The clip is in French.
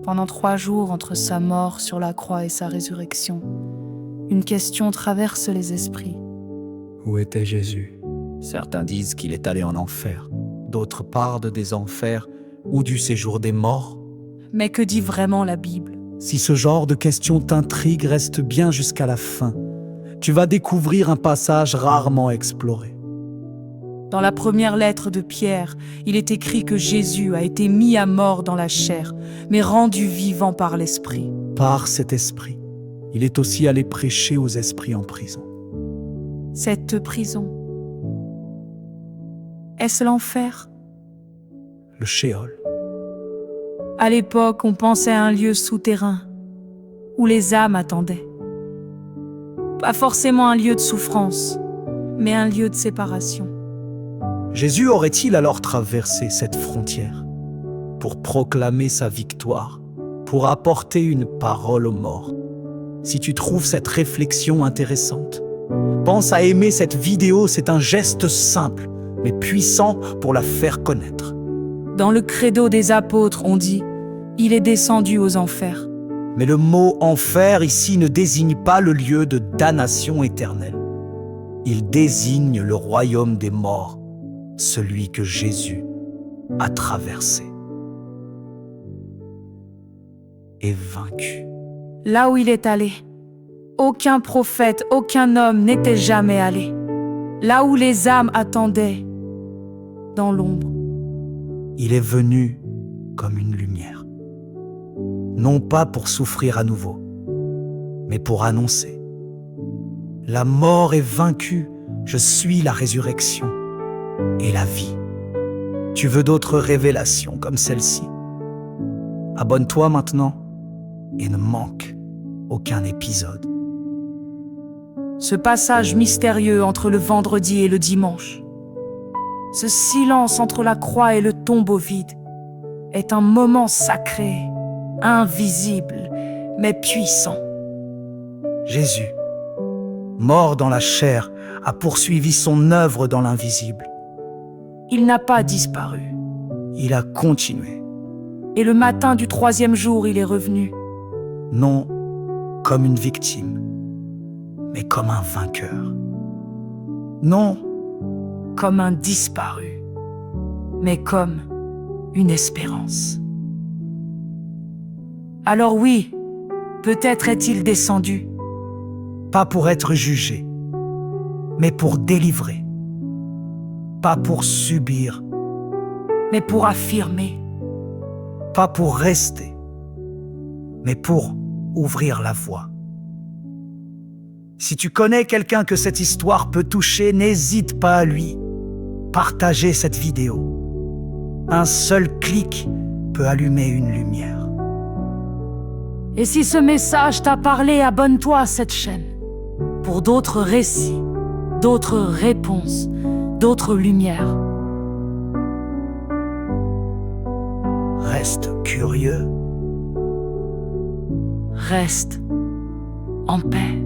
Pendant 3 jours, entre sa mort sur la croix et sa résurrection, une question traverse les esprits. Où était Jésus? Certains disent qu'il est allé en enfer. D'autres parlent des enfers ou du séjour des morts. Mais que dit vraiment la Bible? Si ce genre de questions t'intrigue, reste bien jusqu'à la fin. Tu vas découvrir un passage rarement exploré. Dans la première lettre de Pierre, il est écrit que Jésus a été mis à mort dans la chair, mais rendu vivant par l'Esprit. Par cet esprit, il est aussi allé prêcher aux esprits en prison. Cette prison, est-ce l'enfer? Le Shéol. À l'époque, on pensait à un lieu souterrain, où les âmes attendaient. Pas forcément un lieu de souffrance, mais un lieu de séparation. Jésus aurait-il alors traversé cette frontière pour proclamer sa victoire, pour apporter une parole aux morts? Si tu trouves cette réflexion intéressante, pense à aimer cette vidéo, c'est un geste simple, mais puissant pour la faire connaître. Dans le credo des apôtres, on dit « Il est descendu aux enfers ». Mais le mot « enfer » ici ne désigne pas le lieu de damnation éternelle. Il désigne le royaume des morts, celui que Jésus a traversé et vaincu. Là où il est allé, aucun prophète, aucun homme n'était jamais allé. Là où les âmes attendaient, dans l'ombre. Il est venu comme une lumière, non pas pour souffrir à nouveau, mais pour annoncer. La mort est vaincue, je suis la résurrection et la vie. Tu veux d'autres révélations comme celle-ci? Abonne-toi maintenant et ne manque aucun épisode. Ce passage mystérieux entre le vendredi et le dimanche, ce silence entre la croix et le tombeau vide, est un moment sacré, invisible, mais puissant. Jésus, mort dans la chair, a poursuivi son œuvre dans l'invisible. Il n'a pas disparu. Il a continué. Et le matin du 3e jour, il est revenu. Non comme une victime, mais comme un vainqueur. Non comme un disparu, mais comme une espérance. Alors oui, peut-être est-il descendu. Pas pour être jugé, mais pour délivrer. Pas pour subir, mais pour affirmer. Pas pour rester, mais pour ouvrir la voie. Si tu connais quelqu'un que cette histoire peut toucher, n'hésite pas à lui partager cette vidéo. Un seul clic peut allumer une lumière. Et si ce message t'a parlé, abonne-toi à cette chaîne pour d'autres récits, d'autres réponses, d'autres lumières. Reste curieux. Reste en paix.